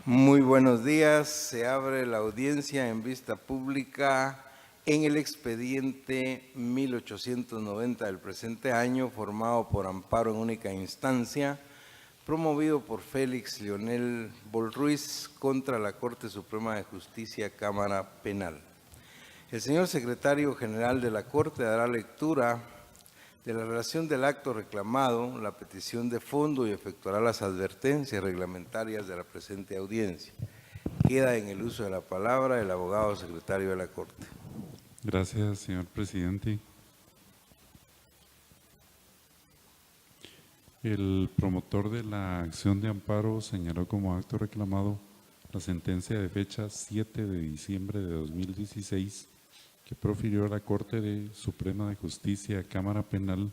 Muy buenos días. Se abre la audiencia en vista pública en el expediente 1890 del presente año, formado por amparo en única instancia, promovido por Félix Leonel Bolruiz contra la Corte Suprema de Justicia, Cámara Penal. El señor secretario general de la Corte dará lectura de la relación del acto reclamado, la petición de fondo y efectuará las advertencias reglamentarias de la presente audiencia. Queda en el uso de la palabra el abogado secretario de la Corte. Gracias, señor presidente. El promotor de la acción de amparo señaló como acto reclamado la sentencia de fecha 7 de diciembre de 2016 que profirió la Corte Suprema de Justicia, Cámara Penal,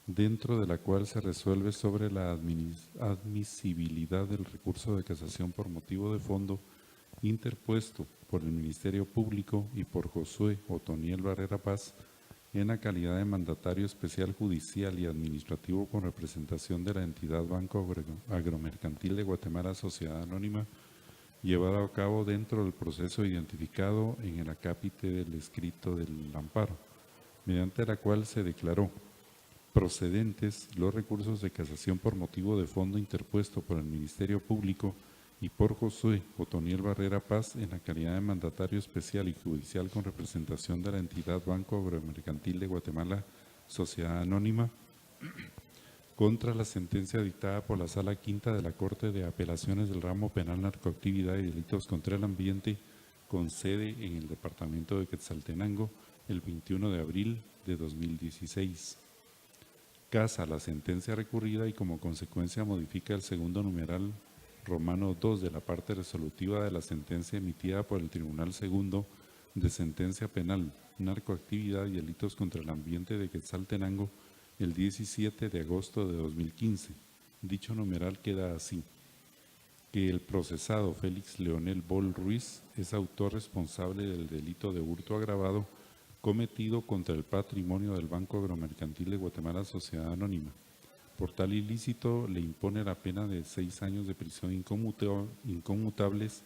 dentro de la cual se resuelve sobre la admisibilidad del recurso de casación por motivo de fondo interpuesto por el Ministerio Público y por Josué Otoniel Barrera Paz en la calidad de mandatario especial judicial y administrativo con representación de la entidad Banco Agromercantil de Guatemala Sociedad Anónima, llevado a cabo dentro del proceso identificado en el acápite del escrito del amparo, mediante la cual se declaró procedentes los recursos de casación por motivo de fondo interpuesto por el Ministerio Público y por Josué Otoniel Barrera Paz en la calidad de mandatario especial y judicial con representación de la entidad Banco Agromercantil de Guatemala Sociedad Anónima, contra la sentencia dictada por la Sala Quinta de la Corte de Apelaciones del Ramo Penal Narcoactividad y Delitos contra el Ambiente, con sede en el departamento de Quetzaltenango, el 21 de abril de 2016. Casa la sentencia recurrida y como consecuencia modifica el segundo numeral romano 2 de la parte resolutiva de la sentencia emitida por el Tribunal Segundo de Sentencia Penal, Narcoactividad y Delitos contra el Ambiente de Quetzaltenango, el 17 de agosto de 2015. Dicho numeral queda así: que el procesado Félix Leonel Bolruiz es autor responsable del delito de hurto agravado cometido contra el patrimonio del Banco Agromercantil de Guatemala Sociedad Anónima. Por tal ilícito le impone la pena de 6 años de prisión inconmutables,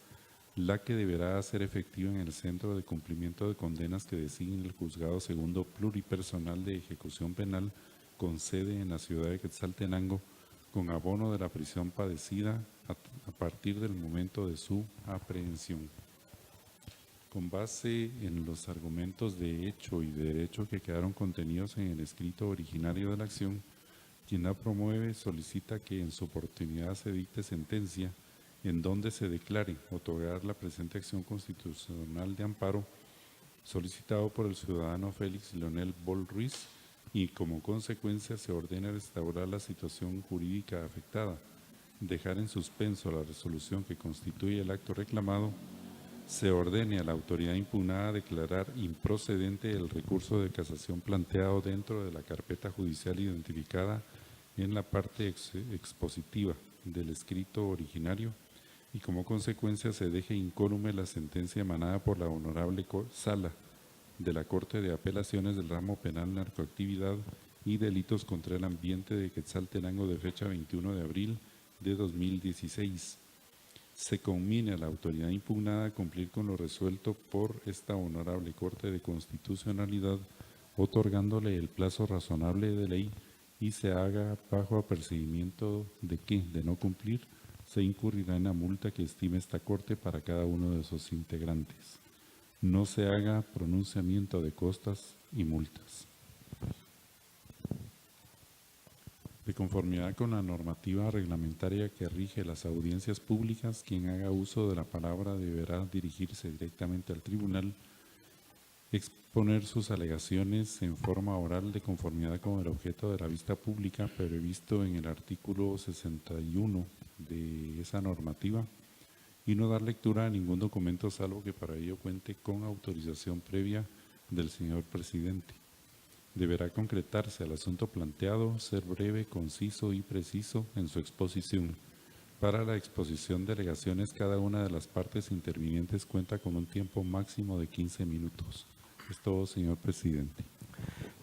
la que deberá hacer efectiva en el Centro de Cumplimiento de Condenas que designe el Juzgado Segundo Pluripersonal de Ejecución Penal con sede en la ciudad de Quetzaltenango, con abono de la prisión padecida a partir del momento de su aprehensión. Con base en los argumentos de hecho y de derecho que quedaron contenidos en el escrito originario de la acción, quien la promueve solicita que en su oportunidad se dicte sentencia en donde se declare otorgar la presente acción constitucional de amparo solicitado por el ciudadano Félix Leonel Bolruiz y como consecuencia se ordena restaurar la situación jurídica afectada, dejar en suspenso la resolución que constituye el acto reclamado, se ordene a la autoridad impugnada declarar improcedente el recurso de casación planteado dentro de la carpeta judicial identificada en la parte expositiva del escrito originario y como consecuencia se deje incólume la sentencia emanada por la Honorable Sala de la Corte de Apelaciones del Ramo Penal Narcoactividad y Delitos contra el Ambiente de Quetzaltenango de fecha 21 de abril de 2016. Se conmine a la autoridad impugnada a cumplir con lo resuelto por esta Honorable Corte de Constitucionalidad, otorgándole el plazo razonable de ley y se haga bajo apercibimiento de que, de no cumplir, se incurrirá en la multa que estime esta Corte para cada uno de sus integrantes. No se haga pronunciamiento de costas y multas. De conformidad con la normativa reglamentaria que rige las audiencias públicas, quien haga uso de la palabra deberá dirigirse directamente al tribunal, exponer sus alegaciones en forma oral de conformidad con el objeto de la vista pública previsto en el artículo 61 de esa normativa y no dar lectura a ningún documento salvo que para ello cuente con autorización previa del señor presidente. Deberá concretarse al asunto planteado, ser breve, conciso y preciso en su exposición. Para la exposición de alegaciones, cada una de las partes intervinientes cuenta con un tiempo máximo de 15 minutos. Es todo, señor presidente.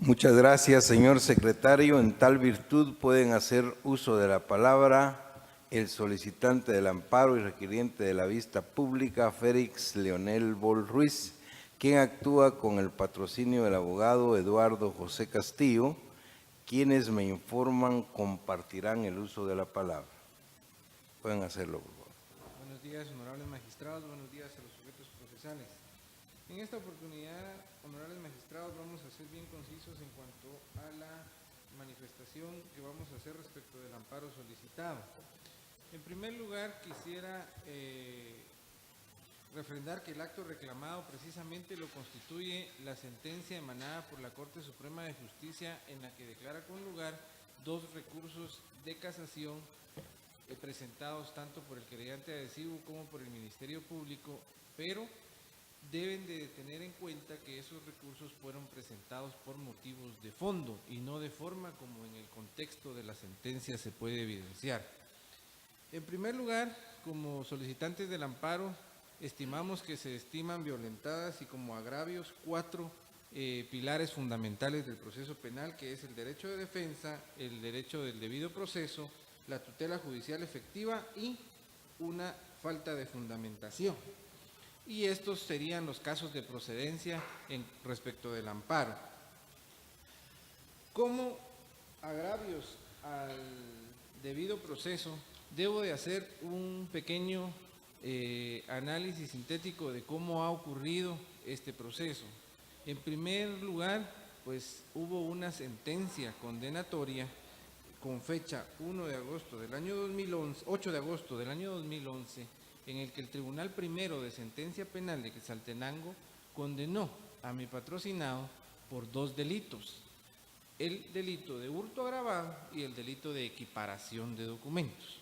Muchas gracias, señor secretario. En tal virtud pueden hacer uso de la palabra el solicitante del amparo y requiriente de la vista pública, Félix Leonel Bol Ruiz, quien actúa con el patrocinio del abogado Eduardo José Castillo, quienes me informan compartirán el uso de la palabra. Pueden hacerlo, por favor. Buenos días, honorables magistrados, buenos días a los sujetos procesales. En esta oportunidad, honorables magistrados, vamos a ser bien concisos en cuanto a la manifestación que vamos a hacer respecto del amparo solicitado. En primer lugar, quisiera refrendar que el acto reclamado precisamente lo constituye la sentencia emanada por la Corte Suprema de Justicia, en la que declara con lugar 2 recursos de casación presentados tanto por el querellante adhesivo como por el Ministerio Público, pero deben de tener en cuenta que esos recursos fueron presentados por motivos de fondo y no de forma como en el contexto de la sentencia se puede evidenciar. En primer lugar, como solicitantes del amparo, estimamos que se estiman violentadas y como agravios 4 pilares fundamentales del proceso penal, que es el derecho de defensa, el derecho del debido proceso, la tutela judicial efectiva y una falta de fundamentación. Y estos serían los casos de procedencia respecto del amparo. Como agravios al debido proceso, debo de hacer un pequeño análisis sintético de cómo ha ocurrido este proceso. En primer lugar, pues hubo una sentencia condenatoria con fecha 8 de agosto del año 2011, en el que el Tribunal Primero de Sentencia Penal de Quetzaltenango condenó a mi patrocinado por 2 delitos: el delito de hurto agravado y el delito de equiparación de documentos.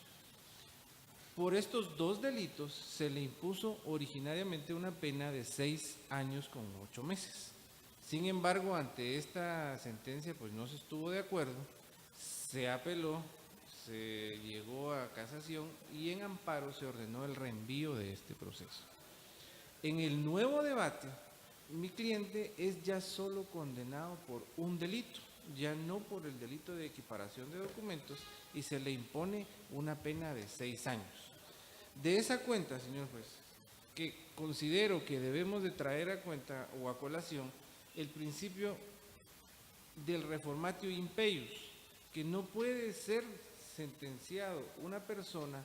Por estos 2 delitos se le impuso originariamente una pena de 6 años con 8 meses. Sin embargo, ante esta sentencia pues no se estuvo de acuerdo, se apeló, se llegó a casación y en amparo se ordenó el reenvío de este proceso. En el nuevo debate, mi cliente es ya solo condenado por un delito, ya no por el delito de equiparación de documentos, y se le impone una pena de 6 años. De esa cuenta, señor juez, que considero que debemos de traer a cuenta o a colación el principio del reformatio impeius, que no puede ser sentenciado una persona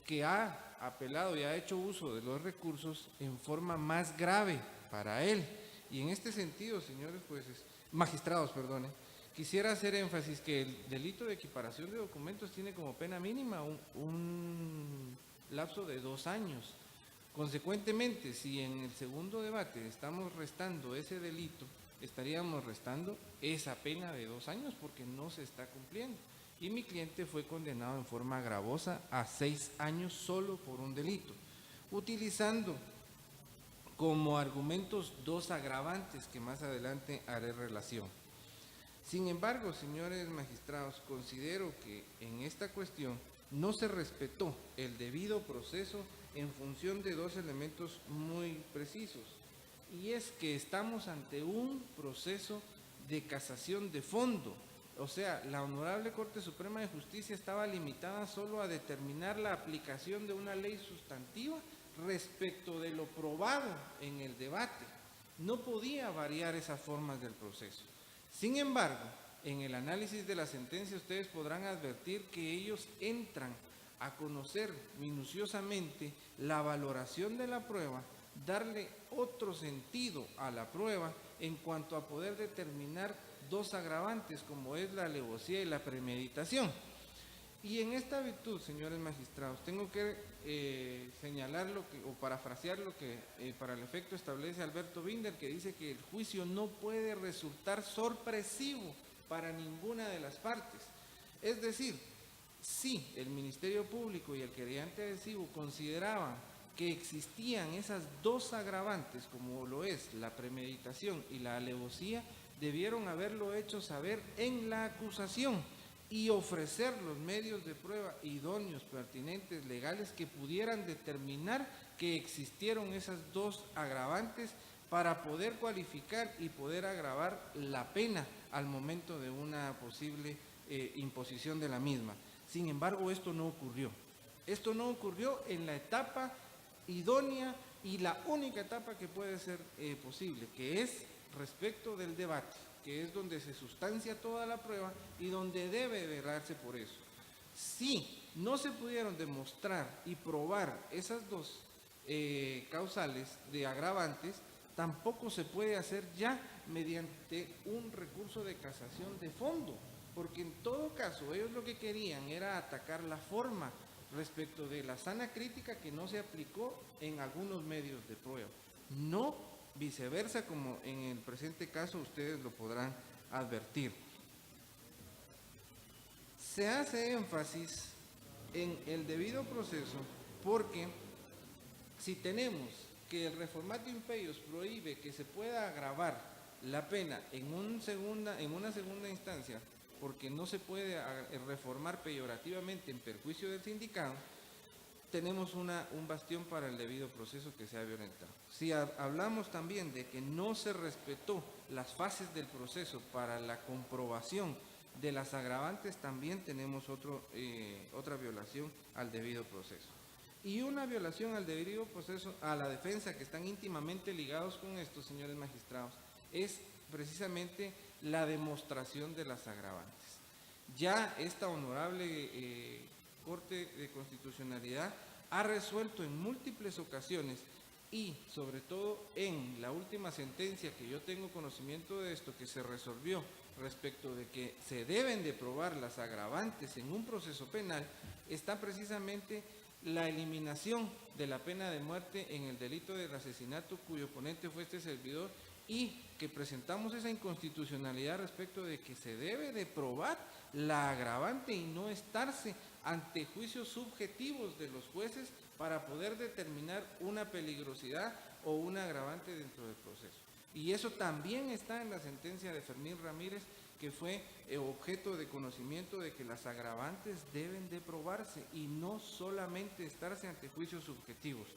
que ha apelado y ha hecho uso de los recursos en forma más grave para él. Y en este sentido, señores jueces, magistrados, quisiera hacer énfasis que el delito de equiparación de documentos tiene como pena mínima un lapso de 2 años. Consecuentemente, si en el segundo debate estamos restando ese delito, estaríamos restando esa pena de 2 años porque no se está cumpliendo. Y mi cliente fue condenado en forma gravosa a 6 años solo por un delito, utilizando como argumentos 2 agravantes que más adelante haré relación. Sin embargo, señores magistrados, considero que en esta cuestión no se respetó el debido proceso en función de 2 elementos muy precisos. Y es que estamos ante un proceso de casación de fondo. O sea, la Honorable Corte Suprema de Justicia estaba limitada solo a determinar la aplicación de una ley sustantiva respecto de lo probado en el debate. No podía variar esas formas del proceso. Sin embargo, en el análisis de la sentencia ustedes podrán advertir que ellos entran a conocer minuciosamente la valoración de la prueba, darle otro sentido a la prueba en cuanto a poder determinar 2 agravantes como es la alevosía y la premeditación. Y en esta virtud, señores magistrados, tengo que señalar o parafrasear lo que para el efecto establece Alberto Binder, que dice que el juicio no puede resultar sorpresivo para ninguna de las partes. Es decir, si el Ministerio Público y el querellante adhesivo consideraban que existían esas 2 agravantes, como lo es la premeditación y la alevosía, debieron haberlo hecho saber en la acusación y ofrecer los medios de prueba idóneos, pertinentes, legales, que pudieran determinar que existieron esas 2 agravantes para poder cualificar y poder agravar la pena al momento de una posible imposición de la misma. Sin embargo, esto no ocurrió. Esto no ocurrió en la etapa idónea y la única etapa que puede ser posible, que es respecto del debate, que es donde se sustancia toda la prueba y donde debe velarse por eso. Si no se pudieron demostrar y probar esas dos causales de agravantes, tampoco se puede hacer ya mediante un recurso de casación de fondo, porque en todo caso ellos lo que querían era atacar la forma respecto de la sana crítica que no se aplicó en algunos medios de prueba, no viceversa como en el presente caso ustedes lo podrán advertir. Se hace énfasis en el debido proceso porque si tenemos que el reformatio impeius prohíbe que se pueda agravar la pena en una segunda instancia porque no se puede reformar peyorativamente en perjuicio del sindicado, tenemos un bastión para el debido proceso que se ha violentado. Si hablamos también de que no se respetó las fases del proceso para la comprobación de las agravantes, también tenemos otra violación al debido proceso. Y una violación al debido proceso, a la defensa, que están íntimamente ligados con esto, señores magistrados, es precisamente la demostración de las agravantes. Ya esta honorable Corte de Constitucionalidad ha resuelto en múltiples ocasiones y sobre todo en la última sentencia que yo tengo conocimiento de esto, que se resolvió respecto de que se deben de probar las agravantes en un proceso penal, está precisamente la eliminación de la pena de muerte en el delito del asesinato cuyo ponente fue este servidor, y que presentamos esa inconstitucionalidad respecto de que se debe de probar la agravante y no estarse ante juicios subjetivos de los jueces para poder determinar una peligrosidad o una agravante dentro del proceso. Y eso también está en la sentencia de Fermín Ramírez, que fue objeto de conocimiento de que las agravantes deben de probarse y no solamente estarse ante juicios subjetivos.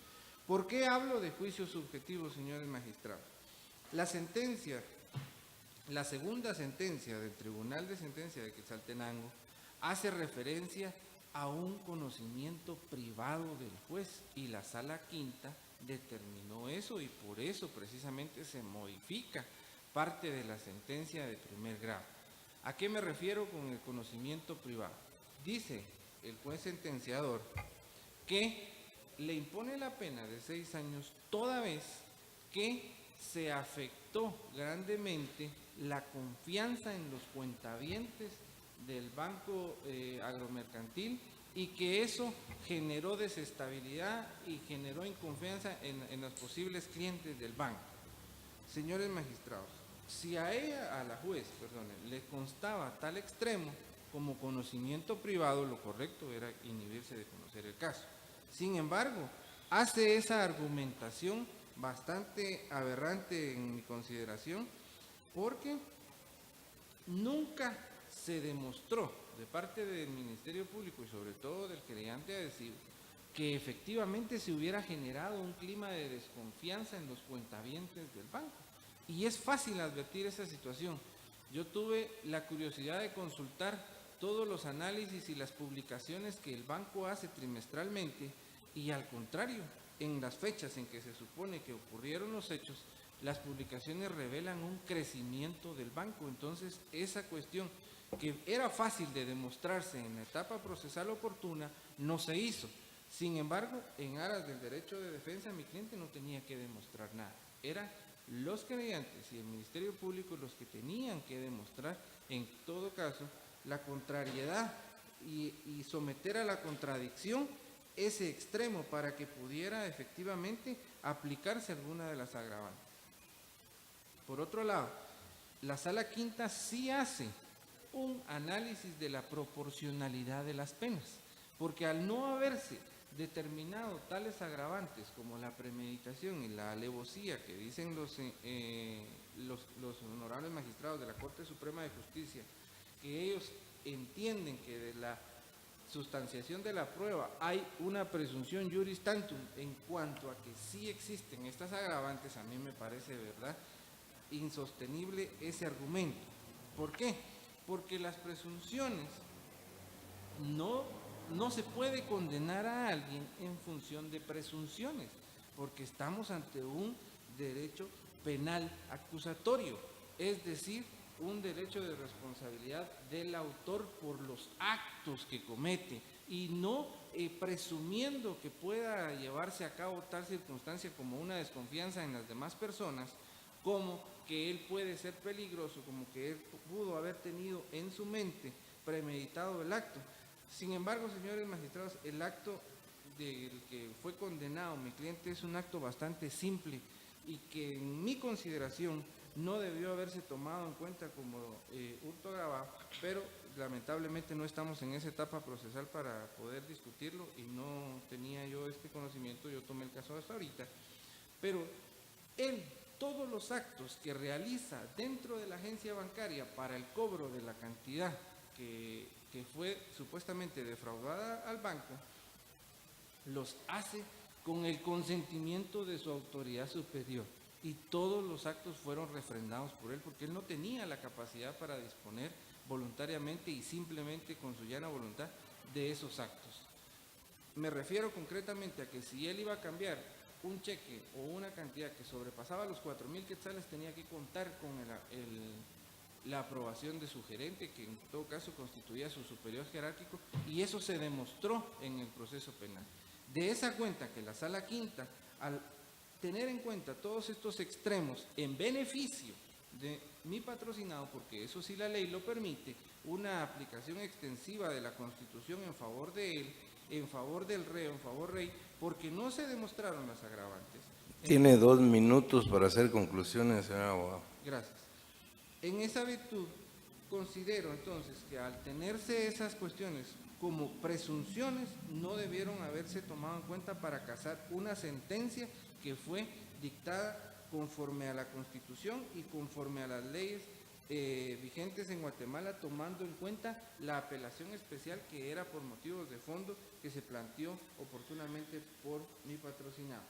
¿Por qué hablo de juicios subjetivos, señores magistrados? La segunda sentencia del Tribunal de Sentencia de Quetzaltenango hace referencia a un conocimiento privado del juez y la Sala Quinta determinó eso y por eso precisamente se modifica parte de la sentencia de primer grado. ¿A qué me refiero con el conocimiento privado? Dice el juez sentenciador que le impone la pena de 6 años toda vez que se afectó grandemente la confianza en los cuentavientes del Banco Agromercantil y que eso generó desestabilidad y generó inconfianza en los posibles clientes del banco. Señores magistrados, si a la juez, le constaba tal extremo como conocimiento privado, lo correcto era inhibirse de conocer el caso. Sin embargo, hace esa argumentación bastante aberrante en mi consideración, porque nunca se demostró de parte del Ministerio Público y sobre todo del querellante adhesivo que efectivamente se hubiera generado un clima de desconfianza en los cuentavientes del banco. Y es fácil advertir esa situación. Yo tuve la curiosidad de consultar todos los análisis y las publicaciones que el banco hace trimestralmente y al contrario, en las fechas en que se supone que ocurrieron los hechos, las publicaciones revelan un crecimiento del banco. Entonces, esa cuestión que era fácil de demostrarse en la etapa procesal oportuna, no se hizo. Sin embargo, en aras del derecho de defensa, mi cliente no tenía que demostrar nada. Eran los querellantes y el Ministerio Público los que tenían que demostrar, en todo caso, la contrariedad y someter a la contradicción ese extremo para que pudiera efectivamente aplicarse alguna de las agravantes. Por otro lado, la Sala Quinta sí hace un análisis de la proporcionalidad de las penas, porque al no haberse determinado tales agravantes como la premeditación y la alevosía que dicen los honorables magistrados de la Corte Suprema de Justicia, que ellos entienden que de la sustanciación de la prueba hay una presunción juris tantum en cuanto a que sí existen estas agravantes, a mí me parece de verdad insostenible ese argumento. ¿Por qué? Porque las presunciones no se puede condenar a alguien en función de presunciones, porque estamos ante un derecho penal acusatorio, es decir, un derecho de responsabilidad del autor por los actos que comete y no presumiendo que pueda llevarse a cabo tal circunstancia como una desconfianza en las demás personas, como que él puede ser peligroso, como que él pudo haber tenido en su mente premeditado el acto. Sin embargo, señores magistrados, el acto del que fue condenado mi cliente es un acto bastante simple y que en mi consideración no debió haberse tomado en cuenta como hurto agravado, pero lamentablemente no estamos en esa etapa procesal para poder discutirlo y no tenía yo este conocimiento, yo tomé el caso hasta ahorita, pero él, todos los actos que realiza dentro de la agencia bancaria para el cobro de la cantidad que fue supuestamente defraudada al banco, los hace con el consentimiento de su autoridad superior y todos los actos fueron refrendados por él porque él no tenía la capacidad para disponer voluntariamente y simplemente con su llana voluntad de esos actos. Me refiero concretamente a que si él iba a cambiar un cheque o una cantidad que sobrepasaba los 4,000 quetzales, tenía que contar con la aprobación de su gerente, que en todo caso constituía su superior jerárquico, y eso se demostró en el proceso penal. De esa cuenta que la Sala Quinta, al tener en cuenta todos estos extremos en beneficio de mi patrocinado, porque eso sí la ley lo permite, una aplicación extensiva de la Constitución en favor de él, en favor del reo, en favor rey, porque no se demostraron las agravantes. Tiene 2 minutos para hacer conclusiones, señor abogado. Gracias. En esa virtud, considero entonces que al tenerse esas cuestiones como presunciones, no debieron haberse tomado en cuenta para casar una sentencia que fue dictada conforme a la Constitución y conforme a las leyes vigentes en Guatemala, tomando en cuenta la apelación especial que era por motivos de fondo que se planteó oportunamente por mi patrocinado.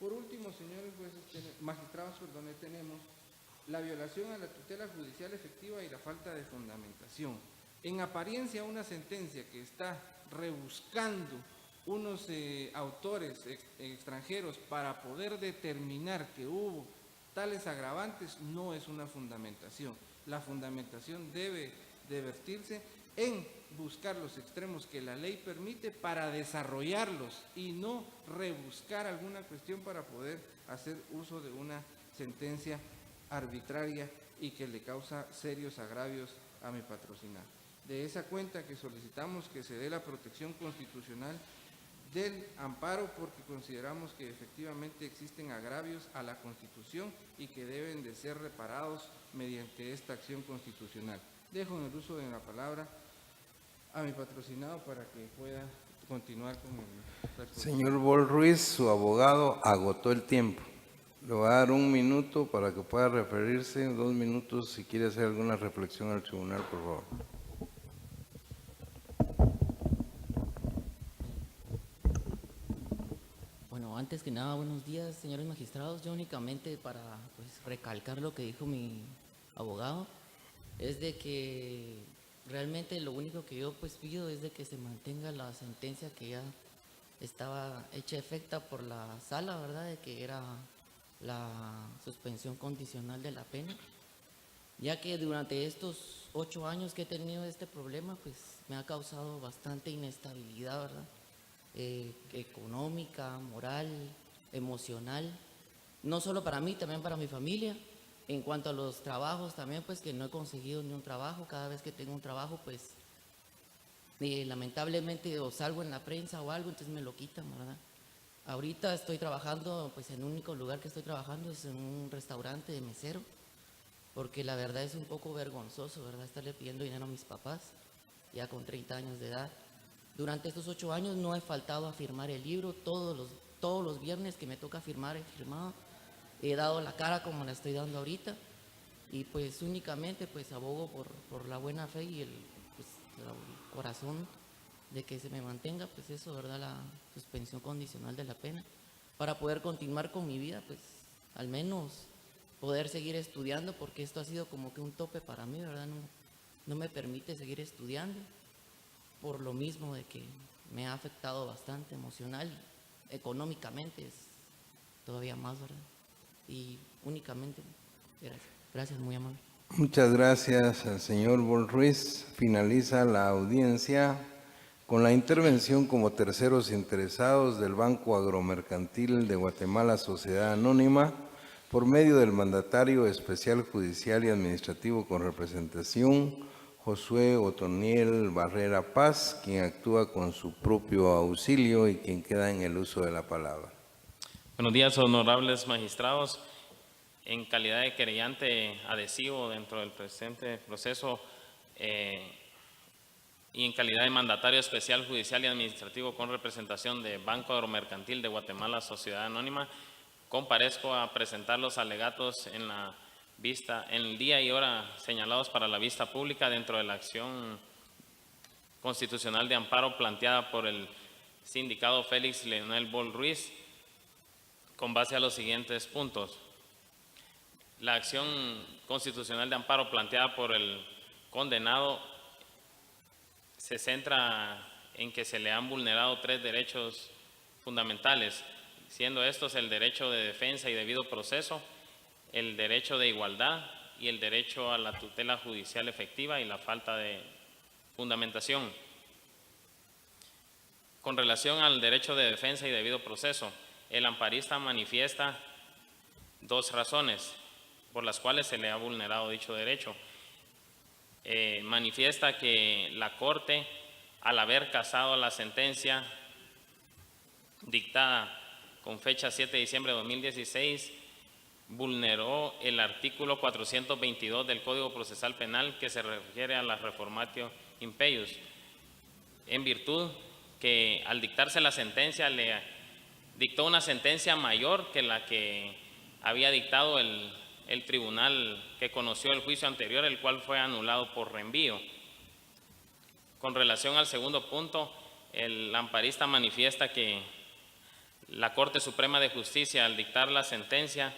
Por último, señores jueces, magistrados, tenemos la violación a la tutela judicial efectiva y la falta de fundamentación. En apariencia, una sentencia que está rebuscando unos autores extranjeros para poder determinar que hubo tales agravantes no es una fundamentación. La fundamentación debe de vertirse en buscar los extremos que la ley permite para desarrollarlos y no rebuscar alguna cuestión para poder hacer uso de una sentencia arbitraria y que le causa serios agravios a mi patrocinado. De esa cuenta que solicitamos que se dé la protección constitucional del amparo porque consideramos que efectivamente existen agravios a la Constitución y que deben de ser reparados mediante esta acción constitucional. Dejo en el uso de la palabra a mi patrocinado para que pueda continuar con el... Señor Bol Ruiz, su abogado agotó el tiempo. Le voy a dar 1 minuto para que pueda referirse, 2 minutos si quiere hacer alguna reflexión al tribunal, por favor. Bueno, antes que nada, buenos días, señores magistrados. Yo únicamente para recalcar lo que dijo mi abogado, es de que realmente lo único que yo pido es de que se mantenga la sentencia que ya estaba hecha efecta por la sala, ¿verdad? De que era la suspensión condicional de la pena, ya que durante estos 8 años que he tenido este problema, pues me ha causado bastante inestabilidad, ¿verdad? Económica, moral, emocional, no solo para mí, también para mi familia. En cuanto a los trabajos también, pues que no he conseguido ni un trabajo. Cada vez que tengo un trabajo, pues lamentablemente o salgo en la prensa o algo, entonces me lo quitan, ¿verdad? Ahorita estoy trabajando, pues en el único lugar que estoy trabajando es en un restaurante de mesero, porque la verdad es un poco vergonzoso, ¿verdad? Estarle pidiendo dinero a mis papás, ya con 30 años de edad. Durante estos 8 años no he faltado a firmar el libro, todos los viernes que me toca firmar he firmado, he dado la cara como la estoy dando ahorita, y pues únicamente pues abogo por la buena fe y el corazón de que se me mantenga pues eso, ¿verdad? La suspensión condicional de la pena, para poder continuar con mi vida, pues al menos poder seguir estudiando, porque esto ha sido como que un tope para mí, ¿verdad? No me permite seguir estudiando, por lo mismo de que me ha afectado bastante emocional, económicamente es todavía más, ¿verdad? Y únicamente, gracias, muy amable. Muchas gracias al señor Bol Ruiz. Finaliza la audiencia con la intervención como terceros interesados del Banco Agromercantil de Guatemala, Sociedad Anónima, por medio del mandatario especial judicial y administrativo con representación, Josué Otoniel Barrera Paz, quien actúa con su propio auxilio y quien queda en el uso de la palabra. Buenos días, honorables magistrados. En calidad de querellante adhesivo dentro del presente proceso y en calidad de mandatario especial judicial y administrativo con representación de Banco Agromercantil de Guatemala, Sociedad Anónima, comparezco a presentar los alegatos en la vista, en el día y hora señalados para la vista pública dentro de la acción constitucional de amparo planteada por el sindicado Félix Leonel Bol Ruiz, con base a los siguientes puntos. La acción constitucional de amparo planteada por el condenado se centra en que se le han vulnerado 3 derechos fundamentales, siendo estos el derecho de defensa y debido proceso, el derecho de igualdad y el derecho a la tutela judicial efectiva y la falta de fundamentación. Con relación al derecho de defensa y debido proceso, el amparista manifiesta 2 razones por las cuales se le ha vulnerado dicho derecho. Manifiesta que la Corte, al haber casado la sentencia dictada con fecha 7 de diciembre de 2016, vulneró el artículo 422 del Código Procesal Penal que se refiere a la reformatio impeius, en virtud que al dictarse la sentencia le dictó una sentencia mayor que la que había dictado el tribunal que conoció el juicio anterior, el cual fue anulado por reenvío. Con relación al segundo punto, el amparista manifiesta que la Corte Suprema de Justicia, al dictar la sentencia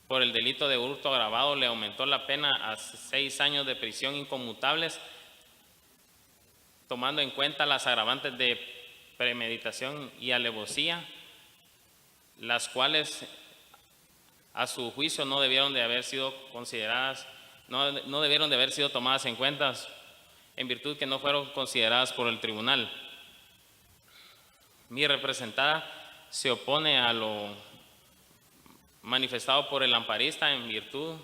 por el delito de hurto agravado, le aumentó la pena a 6 años de prisión inconmutables, tomando en cuenta las agravantes de premeditación y alevosía, las cuales a su juicio no debieron de haber sido consideradas, no debieron de haber sido tomadas en cuenta en virtud que no fueron consideradas por el tribunal. Mi representada se opone a lo manifestado por el amparista en virtud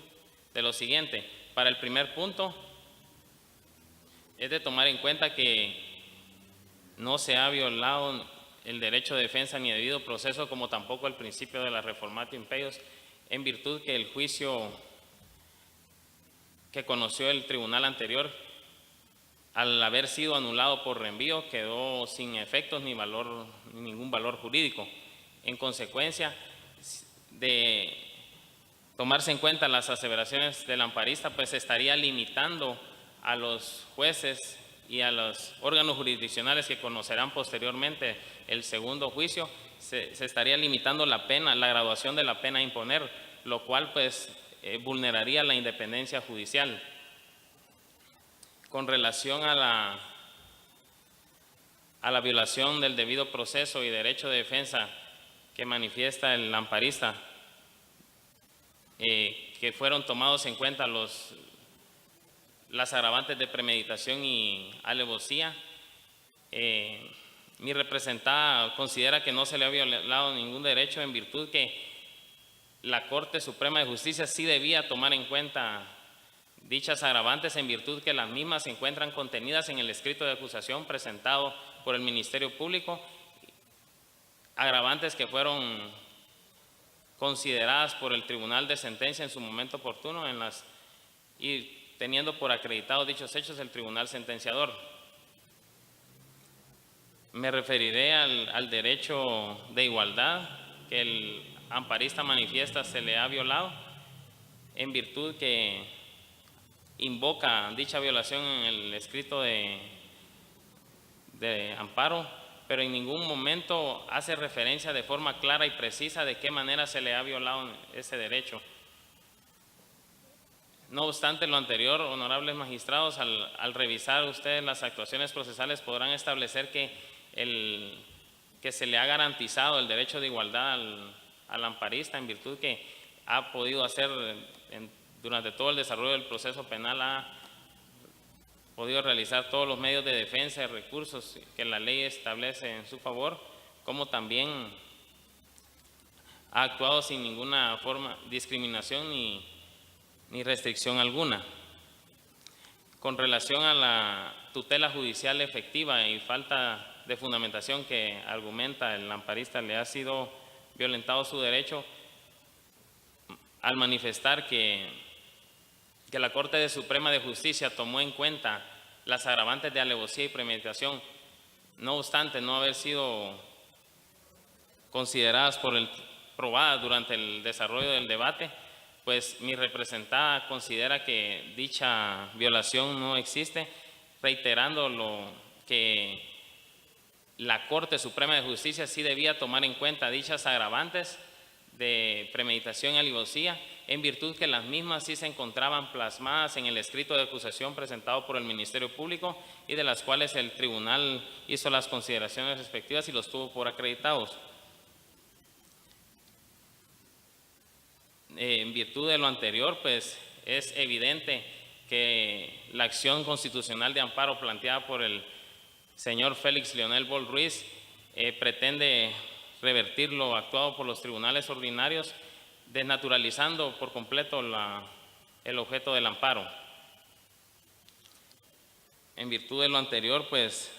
de lo siguiente. Para el primer punto, es de tomar en cuenta que no se ha violado el derecho de defensa ni debido proceso, como tampoco el principio de la reformatio impeius, en virtud que el juicio que conoció el tribunal anterior, al haber sido anulado por reenvío, quedó sin efectos ni ningún valor jurídico. En consecuencia de tomarse en cuenta las aseveraciones del amparista, pues se estaría limitando a los jueces y a los órganos jurisdiccionales que conocerán posteriormente el segundo juicio, se estaría limitando la pena, la graduación de la pena a imponer, lo cual pues vulneraría la independencia judicial. Con relación a la violación del debido proceso y derecho de defensa que manifiesta el amparista, que fueron tomados en cuenta las agravantes de premeditación y alevosía, mi representada considera que no se le ha violado ningún derecho en virtud que la Corte Suprema de Justicia sí debía tomar en cuenta dichas agravantes en virtud que las mismas se encuentran contenidas en el escrito de acusación presentado por el Ministerio Público, agravantes que fueron consideradas por el Tribunal de Sentencia en su momento oportuno y teniendo por acreditados dichos hechos el Tribunal Sentenciador. Me referiré al derecho de igualdad que el amparista manifiesta se le ha violado, en virtud que invoca dicha violación en el escrito de amparo, pero en ningún momento hace referencia de forma clara y precisa de qué manera se le ha violado ese derecho. No obstante lo anterior, honorables magistrados, al revisar ustedes las actuaciones procesales podrán establecer que se le ha garantizado el derecho de igualdad al amparista, en virtud que ha podido hacer durante todo el desarrollo del proceso penal, ha podido realizar todos los medios de defensa y recursos que la ley establece en su favor, como también ha actuado sin ninguna forma de discriminación ni restricción alguna. Con relación a la tutela judicial efectiva y falta de fundamentación que argumenta el amparista le ha sido violentado su derecho, al manifestar que la Corte Suprema de Justicia tomó en cuenta las agravantes de alevosía y premeditación, no obstante no haber sido consideradas probadas durante el desarrollo del debate, pues mi representada considera que dicha violación no existe, reiterando que la Corte Suprema de Justicia sí debía tomar en cuenta dichas agravantes de premeditación y alevosía, en virtud que las mismas sí se encontraban plasmadas en el escrito de acusación presentado por el Ministerio Público y de las cuales el tribunal hizo las consideraciones respectivas y los tuvo por acreditados. En virtud de lo anterior, pues es evidente que la acción constitucional de amparo planteada por el señor Félix Leonel Bol Ruiz pretende revertir lo actuado por los tribunales ordinarios, desnaturalizando por completo el objeto del amparo. En virtud de lo anterior, pues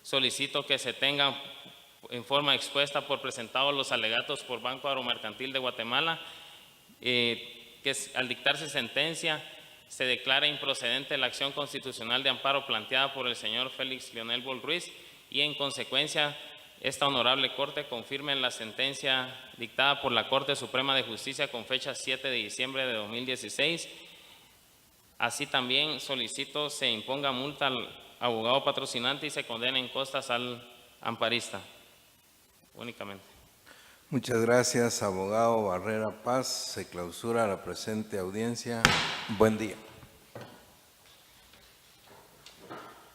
solicito que se tengan en forma expuesta por presentados los alegatos por Banco Agromercantil de Guatemala, que al dictarse sentencia se declara improcedente la acción constitucional de amparo planteada por el señor Félix Leonel Bol Ruiz y en consecuencia esta honorable Corte confirme la sentencia dictada por la Corte Suprema de Justicia con fecha 7 de diciembre de 2016. Así también solicito se imponga multa al abogado patrocinante y se condenen costas al amparista. Únicamente. Muchas gracias, abogado Barrera Paz. Se clausura la presente audiencia. Buen día.